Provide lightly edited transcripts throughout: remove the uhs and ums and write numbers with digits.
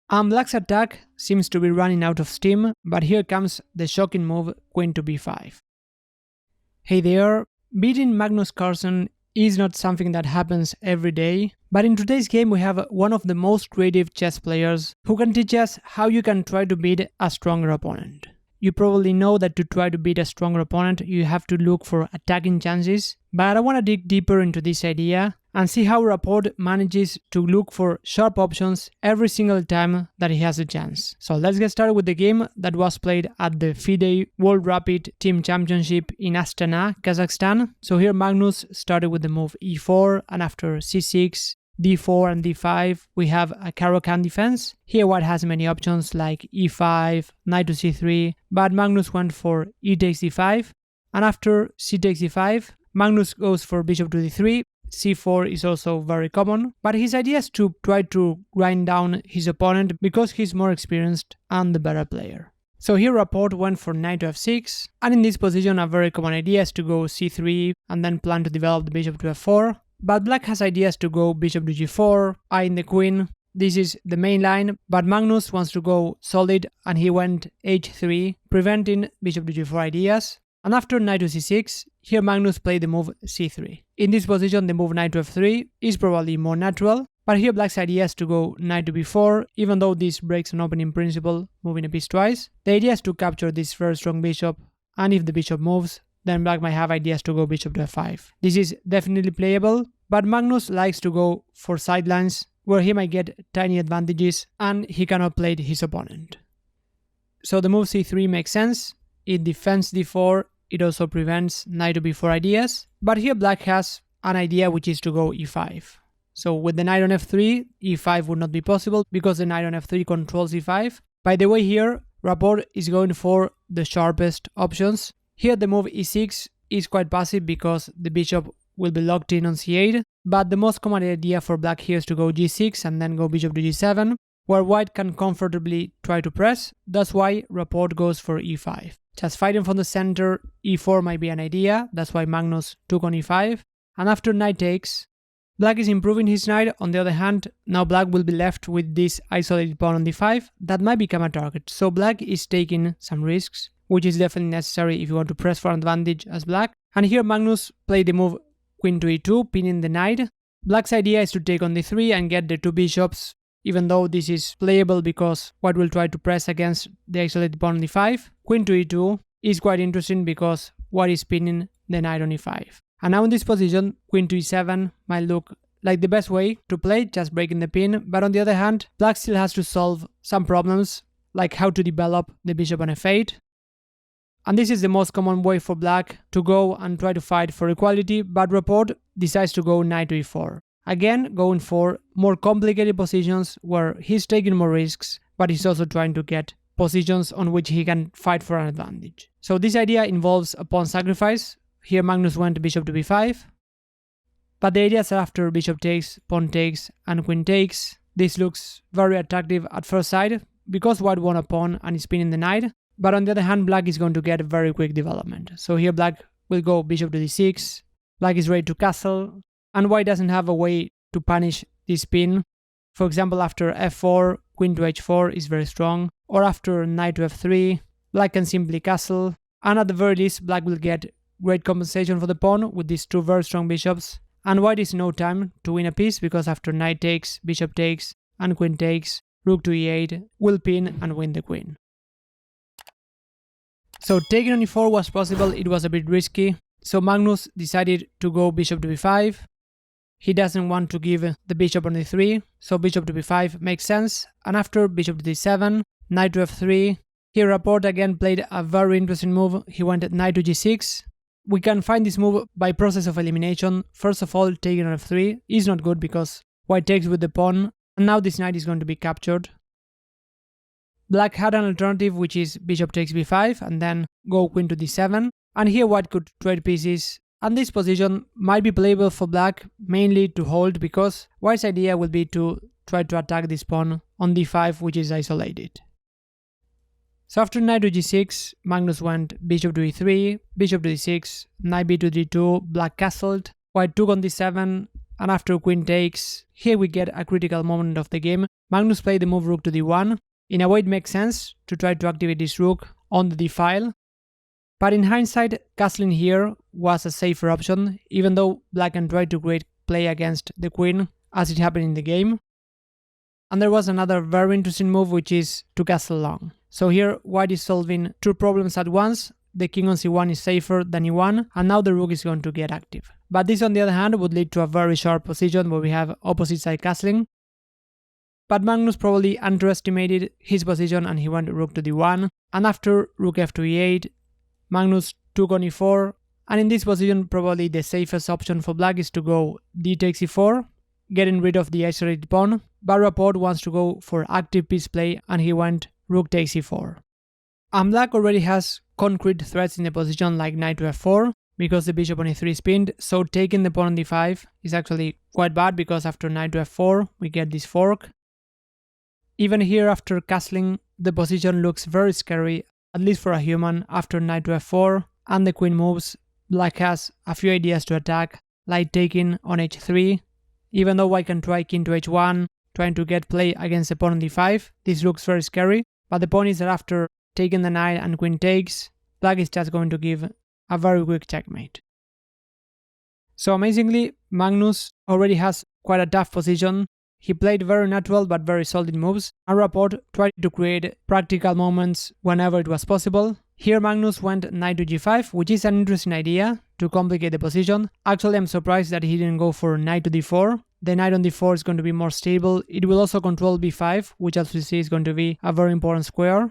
And black's attack seems to be running out of steam, but here comes the shocking move queen to b5. Hey there, beating Magnus Carlsen is not something that happens every day, but in today's game we have one of the most creative chess players who can teach us how you can try to beat a stronger opponent. You probably know that to try to beat a stronger opponent you have to look for attacking chances, but I want to dig deeper into this idea and see how Rapport manages to look for sharp options every single time that he has a chance. So let's get started with the game that was played at the FIDE World Rapid Team Championship in Astana, Kazakhstan. So here Magnus started with the move e4, and after c6, d4 and d5 we have a Caro-Kann defense. Here white has many options like e5, knight to c3, but Magnus went for e takes d5, and after c takes d5 Magnus goes for bishop to d3. c4 is also very common, but his idea is to try to grind down his opponent because he's more experienced and the better player. So here Rapport went for knight to f6, and in this position a very common idea is to go c3 and then plan to develop the bishop to f4. But black has ideas to go bishop to g4, eyeing the queen. This is the main line, but Magnus wants to go solid and he went h3, preventing bishop to g4 ideas. And after knight to c6, here Magnus played the move c3. In this position the move knight to f3 is probably more natural, but here black's idea is to go knight to b4, even though this breaks an opening principle, moving a piece twice. The idea is to capture this very strong bishop, and if the bishop moves, then black might have ideas to go bishop to f5. This is definitely playable, but Magnus likes to go for sidelines where he might get tiny advantages and he cannot play his opponent. So the move c3 makes sense. It defends d4, it also prevents knight to b4 ideas, but here black has an idea which is to go e5. So with the knight on f3, e5 would not be possible because the knight on f3 controls e5. By the way, here Rapport is going for the sharpest options. Here the move e6 is quite passive because the bishop will be locked in on c8, but the most common idea for black here is to go g6 and then go bishop to g7, where white can comfortably try to press. That's why Rapport goes for e5. Just fighting from the center, e4 might be an idea, that's why Magnus took on e5, and after knight takes, black is improving his knight. On the other hand, now black will be left with this isolated pawn on d5 that might become a target, so black is taking some risks, which is definitely necessary if you want to press for an advantage as black. And here Magnus played the move queen to e2, pinning the knight. Black's idea is to take on d3 and get the two bishops, even though this is playable because white will try to press against the isolated pawn on d5. Queen to e2 is quite interesting because white is pinning the knight on e5. And now in this position, queen to e7 might look like the best way to play, just breaking the pin, but on the other hand, black still has to solve some problems, like how to develop the bishop on f8. And this is the most common way for black to go and try to fight for equality, but Rapport decides to go knight to e4. Again, going for more complicated positions where he's taking more risks, but he's also trying to get positions on which he can fight for an advantage. So this idea involves a pawn sacrifice. Here Magnus went bishop to b5, but the idea is that after bishop takes, pawn takes, and queen takes, this looks very attractive at first sight because white won a pawn and is pinning the knight. But on the other hand, black is going to get a very quick development. So here black will go bishop to d6, black is ready to castle, and white doesn't have a way to punish this pin. For example, after f4, queen to h4 is very strong, or after knight to f3, black can simply castle, and at the very least black will get great compensation for the pawn with these two very strong bishops, and white is no time to win a piece because after knight takes, bishop takes, and queen takes, rook to e8 will pin and win the queen. So taking on e4 was possible, it was a bit risky, so Magnus decided to go bishop to b5. He doesn't want to give the bishop on d3, so bishop to b5 makes sense, and after bishop to d7, knight to f3, here Rapport again played a very interesting move. He went knight to g6. We can find this move by process of elimination. First of all, taking on f3 is not good because white takes with the pawn, and now this knight is going to be captured. Black had an alternative, which is bishop takes b5 and then go queen to d7, and here white could trade pieces, and this position might be playable for black, mainly to hold because white's idea will be to try to attack this pawn on d5, which is isolated. So after knight to g6, Magnus went bishop to e3, bishop to d6, knight b to d2, black castled, white took on d7, and after queen takes, here we get a critical moment of the game. Magnus played the move rook to d1. In a way it makes sense to try to activate this rook on the d-file, but in hindsight, castling here was a safer option, even though black can try to create play against the queen as it happened in the game. And there was another very interesting move, which is to castle long. So here white is solving two problems at once. The king on c1 is safer than e1, and now the rook is going to get active. But this on the other hand would lead to a very sharp position where we have opposite side castling. But Magnus probably underestimated his position and he went rook to d1, and after rook f to e8, Magnus took on e4, and in this position probably the safest option for black is to go d takes e4, getting rid of the isolated pawn, but Rapport wants to go for active piece play and he went rook takes e4. And black already has concrete threats in the position like knight to f4, because the bishop on e3 is pinned, so taking the pawn on d5 is actually quite bad because after knight to f4 we get this fork. Even here after castling, the position looks very scary, at least for a human. After knight to f4 and the queen moves, black has a few ideas to attack, like taking on h3. Even though I can try king to h1, trying to get play against the pawn on d5, this looks very scary, but the point is that after taking the knight and queen takes, black is just going to give a very quick checkmate. So amazingly, Magnus already has quite a tough position. He played very natural but very solid moves, and Rapport tried to create practical moments whenever it was possible. Here Magnus went knight to g5, which is an interesting idea to complicate the position. Actually, I'm surprised that he didn't go for knight to d4. The knight on d4 is going to be more stable. It will also control b5, which as we see is going to be a very important square.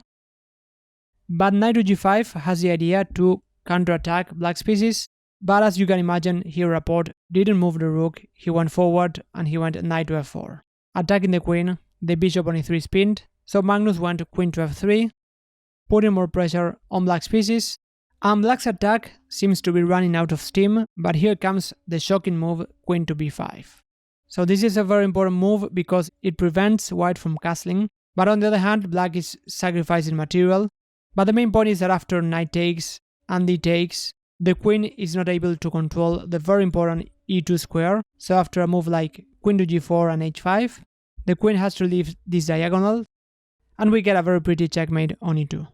But knight to g5 has the idea to counterattack black's pieces. But as you can imagine, here Rapport didn't move the rook, he went forward and he went knight to f4. Attacking the queen, the bishop on e3 is pinned, so Magnus went queen to f3, putting more pressure on black's pieces, and black's attack seems to be running out of steam, but here comes the shocking move queen to b5. So this is a very important move because it prevents white from castling, but on the other hand black is sacrificing material. But the main point is that after knight takes and d takes, the queen is not able to control the very important e2 square, so after a move like queen to g4 and h5, the queen has to leave this diagonal, and we get a very pretty checkmate on e2.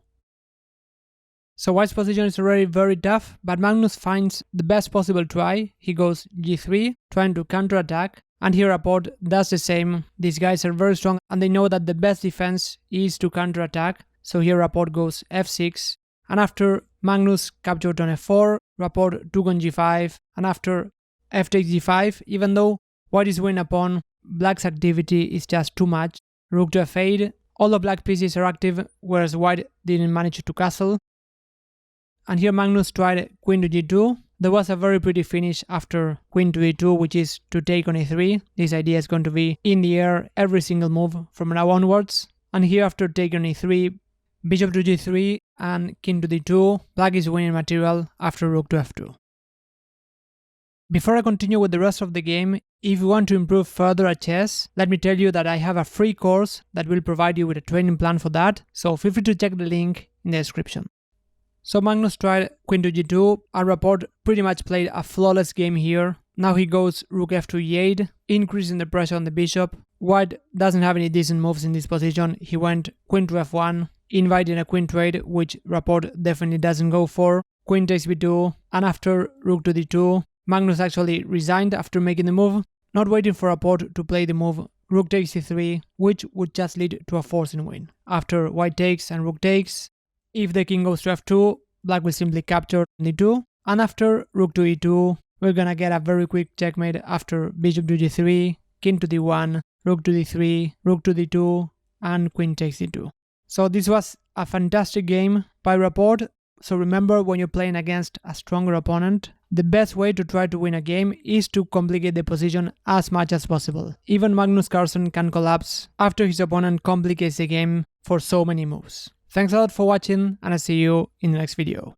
So white's position is already very tough, but Magnus finds the best possible try. He goes g3, trying to counterattack, and here Rapport does the same. These guys are very strong and they know that the best defense is to counterattack, so here Rapport goes f6, and after Magnus captured on f4, Rapport took on g5, and after f takes g5, even though white is winning a pawn, black's activity is just too much. Rook to f8, all the black pieces are active, whereas white didn't manage to castle. And here Magnus tried queen to g2. There was a very pretty finish after queen to e2, which is to take on e3. This idea is going to be in the air every single move from now onwards. And here after taking on e3, bishop to g3 and king to d2, black is winning material after rook to f2. Before I continue with the rest of the game, if you want to improve further at chess, let me tell you that I have a free course that will provide you with a training plan for that, so feel free to check the link in the description. So Magnus tried queen to g2, and Rapport pretty much played a flawless game here. Now he goes rook f to e8, increasing the pressure on the bishop. White doesn't have any decent moves in this position. He went queen to f1, inviting a queen trade, which Rapport definitely doesn't go for. Queen takes b2, and after rook to d2, Magnus actually resigned after making the move, not waiting for Rapport to play the move rook takes c3, which would just lead to a forcing win. After white takes and rook takes, if the king goes to f2, black will simply capture d2, and after rook to e2, we're gonna get a very quick checkmate after bishop to g3, king to d1, rook to d3, rook to d2, and queen takes d2. So this was a fantastic game by Rapport. So remember, when you're playing against a stronger opponent, the best way to try to win a game is to complicate the position as much as possible. Even Magnus Carlsen can collapse after his opponent complicates the game for so many moves. Thanks a lot for watching, and I'll see you in the next video.